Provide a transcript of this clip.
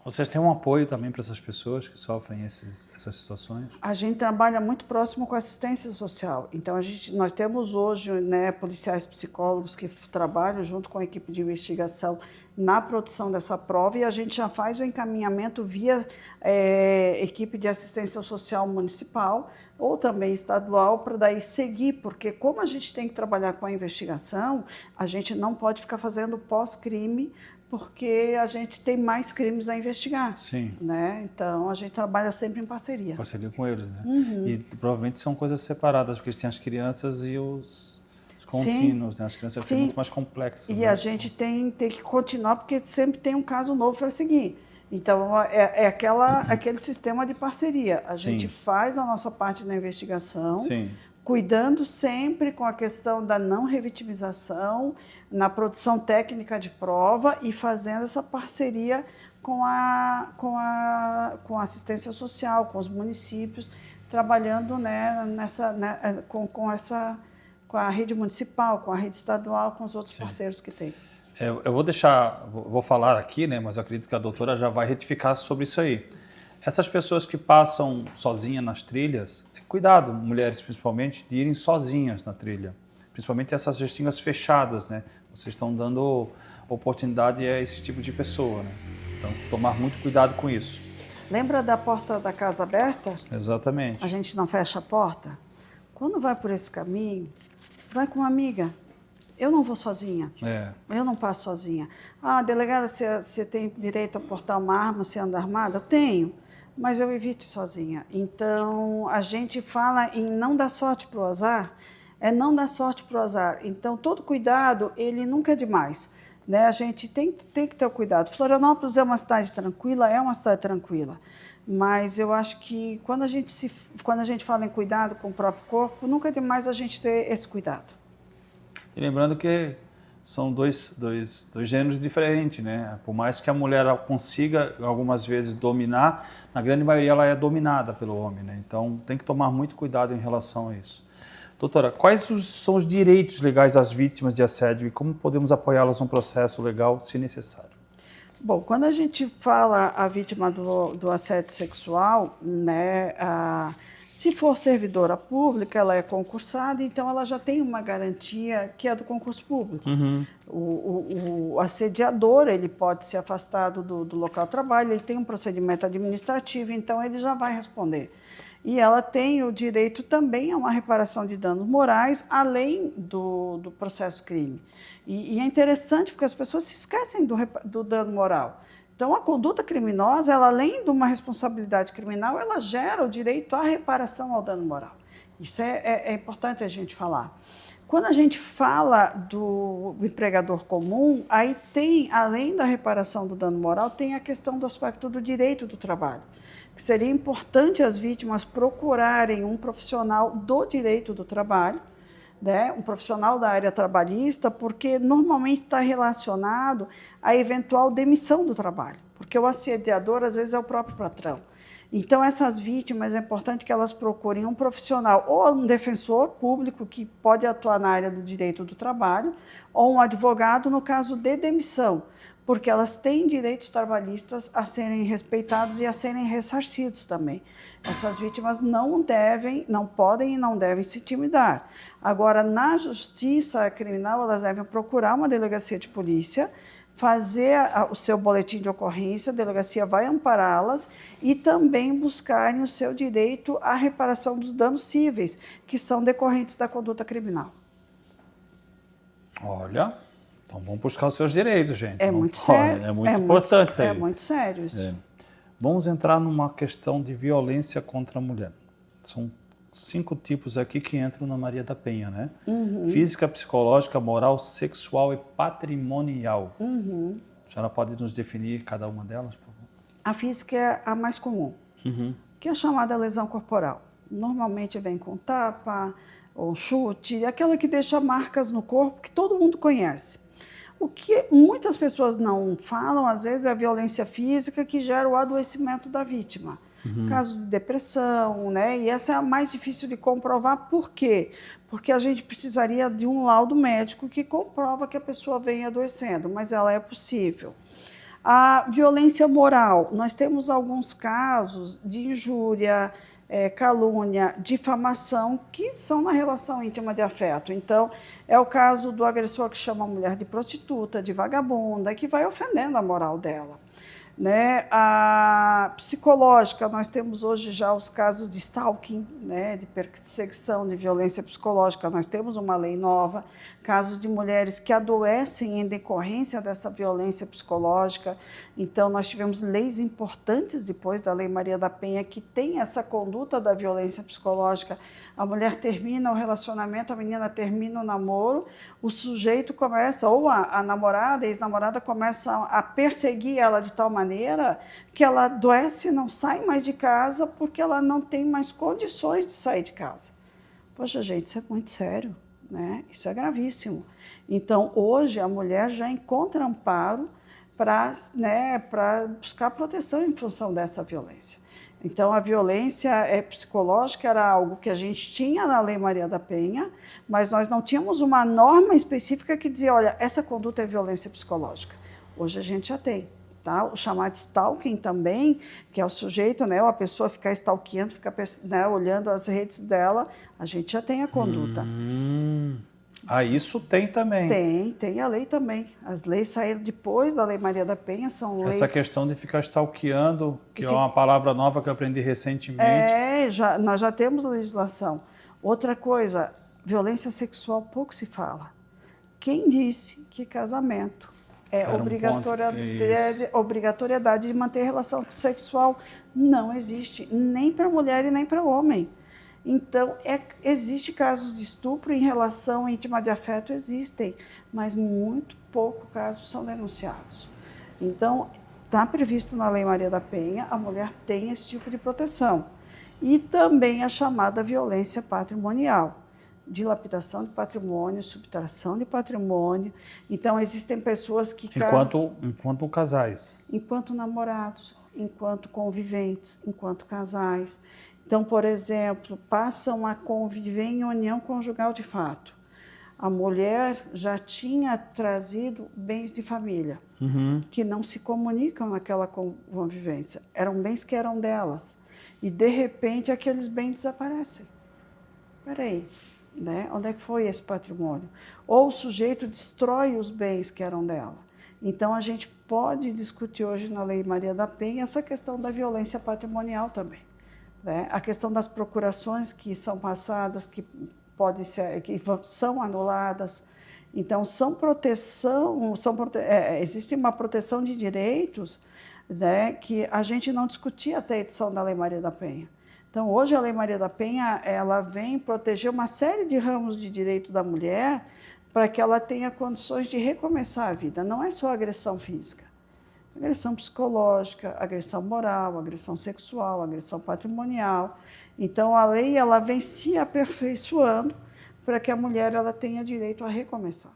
Vocês têm um apoio também para essas pessoas que sofrem essas situações? A gente trabalha muito próximo com a assistência social. Então, nós temos hoje, né, policiais psicólogos que trabalham junto com a equipe de investigação na produção dessa prova e a gente já faz o encaminhamento via equipe de assistência social municipal ou também estadual para daí seguir, porque como a gente tem que trabalhar com a investigação, a gente não pode ficar fazendo pós-crime, porque a gente tem mais crimes a investigar. Sim. Né? Então, a gente trabalha sempre em parceria. Parceria com eles, né? E provavelmente são coisas separadas, porque tem as crianças e os contínuos, né? As crianças são muito mais complexas. E né? a gente tem que continuar, porque sempre tem um caso novo para seguir. Então, aquele sistema de parceria. A gente faz a nossa parte na investigação, cuidando sempre com a questão da não revitimização, na produção técnica de prova e fazendo essa parceria com a assistência social, com os municípios, trabalhando, né, com a rede municipal, com a rede estadual, com os outros parceiros que tem. Eu vou falar aqui, né, mas eu acredito que a doutora já vai retificar sobre isso aí. Essas pessoas que passam sozinhas nas trilhas, cuidado, mulheres principalmente, de irem sozinhas na trilha. Principalmente essas restingas fechadas, né? Vocês estão dando oportunidade a esse tipo de pessoa, né? Então, tomar muito cuidado com isso. Lembra da porta da casa aberta? Exatamente. A gente não fecha a porta? Quando vai por esse caminho, vai com uma amiga. Eu não vou sozinha. Eu não passo sozinha. Ah, delegada, você tem direito a portar uma arma, você anda armada? Eu tenho. Mas eu evito sozinha. Então, a gente fala em não dar sorte para o azar, é não dar sorte para o azar. Então, todo cuidado, ele nunca é demais. Né? A gente tem que ter o cuidado. Florianópolis é uma cidade tranquila, mas eu acho que quando a gente fala em cuidado com o próprio corpo, nunca é demais a gente ter esse cuidado. E lembrando que são dois gêneros diferentes, né? Por mais que a mulher consiga algumas vezes dominar, na grande maioria ela é dominada pelo homem, né? Então tem que tomar muito cuidado em relação a isso. Doutora, quais são os direitos legais das vítimas de assédio e como podemos apoiá-las no processo legal, se necessário? Bom, quando a gente fala a vítima do assédio sexual, né, se for servidora pública, ela é concursada, então ela já tem uma garantia que é do concurso público. O assediador, ele pode ser afastado do local de trabalho, ele tem um procedimento administrativo, então ele já vai responder. E ela tem o direito também a uma reparação de danos morais, além do processo crime. E é interessante porque as pessoas se esquecem do dano moral. Então, a conduta criminosa, ela, além de uma responsabilidade criminal, ela gera o direito à reparação ao dano moral. Isso é importante a gente falar. Quando a gente fala do empregador comum, aí tem, além da reparação do dano moral, tem a questão do aspecto do direito do trabalho. Que seria importante as vítimas procurarem um profissional do direito do trabalho, né, um profissional da área trabalhista, porque normalmente está relacionado à eventual demissão do trabalho, porque o assediador, às vezes, é o próprio patrão. Então, essas vítimas, é importante que elas procurem um profissional, ou um defensor público, que pode atuar na área do direito do trabalho, ou um advogado, no caso de demissão, porque elas têm direitos trabalhistas a serem respeitados e a serem ressarcidos também. Essas vítimas não podem e não devem se intimidar. Agora, na justiça criminal, elas devem procurar uma delegacia de polícia, fazer o seu boletim de ocorrência, a delegacia vai ampará-las e também buscarem o seu direito à reparação dos danos cíveis, que são decorrentes da conduta criminal. Olha... Então, vamos buscar os seus direitos, gente. É muito sério. É muito importante isso aí. É muito sério isso. Vamos entrar numa questão de violência contra a mulher. São 5 tipos aqui que entram na Maria da Penha, né? Física, psicológica, moral, sexual e patrimonial. A senhora pode nos definir cada uma delas, por favor? A física é a mais comum, que é a chamada lesão corporal. Normalmente vem com tapa ou chute, aquela que deixa marcas no corpo que todo mundo conhece. O que muitas pessoas não falam, às vezes, é a violência física que gera o adoecimento da vítima. Casos de depressão, né? E essa é a mais difícil de comprovar. Por quê? Porque a gente precisaria de um laudo médico que comprova que a pessoa vem adoecendo, mas ela é possível. A violência moral, nós temos alguns casos de injúria, calúnia, difamação, que são na relação íntima de afeto. Então, é o caso do agressor que chama a mulher de prostituta, de vagabunda, que vai ofendendo a moral dela. Né? A psicológica, nós temos hoje já os casos de stalking, né? De perseguição, de violência psicológica, nós temos uma lei nova, casos de mulheres que adoecem em decorrência dessa violência psicológica. Então, nós tivemos leis importantes depois da Lei Maria da Penha que tem essa conduta da violência psicológica. A mulher termina o relacionamento, a menina termina o namoro, o sujeito começa, ou a namorada, a ex-namorada começa a perseguir ela de tal maneira que ela adoece e não sai mais de casa porque ela não tem mais condições de sair de casa. Poxa, gente, isso é muito sério, né? Isso é gravíssimo. Então, hoje, a mulher já encontra amparo para, né, buscar proteção em função dessa violência. Então, a violência psicológica era algo que a gente tinha na Lei Maria da Penha, mas nós não tínhamos uma norma específica que dizia, olha, essa conduta é violência psicológica. Hoje a gente já tem. Tá? O chamado stalking também, que é o sujeito, né, a pessoa ficar stalkeando, ficar, né, olhando as redes dela, a gente já tem a conduta. Isso tem também. Tem a lei também. As leis saíram depois da Lei Maria da Penha, são leis... Essa questão de ficar stalkeando, que é uma palavra nova que eu aprendi recentemente. Nós já temos legislação. Outra coisa, violência sexual pouco se fala. Quem disse que casamento é obrigatoriedade de manter relação sexual? Não existe, nem para mulher e nem para homem. Então, existe casos de estupro em relação íntima de afeto, existem, mas muito pouco casos são denunciados. Então, está previsto na Lei Maria da Penha, a mulher tem esse tipo de proteção. E também a chamada violência patrimonial. Dilapidação de patrimônio, subtração de patrimônio. Então, existem pessoas que... Enquanto casais. Enquanto namorados, enquanto conviventes, enquanto casais. Então, por exemplo, passam a conviver em união conjugal de fato. A mulher já tinha trazido bens de família, que não se comunicam naquela convivência. Eram bens que eram delas. E, de repente, aqueles bens desaparecem. Espera aí. Né? Onde é que foi esse patrimônio? Ou o sujeito destrói os bens que eram dela. Então, a gente pode discutir hoje na Lei Maria da Penha essa questão da violência patrimonial também. Né? A questão das procurações que são passadas, que são anuladas. Então, existe uma proteção de direitos, né, que a gente não discutia até a edição da Lei Maria da Penha. Então, hoje a Lei Maria da Penha, ela vem proteger uma série de ramos de direito da mulher para que ela tenha condições de recomeçar a vida. Não é só agressão física, agressão psicológica, agressão moral, agressão sexual, agressão patrimonial. Então, a lei ela vem se aperfeiçoando para que a mulher ela tenha direito a recomeçar.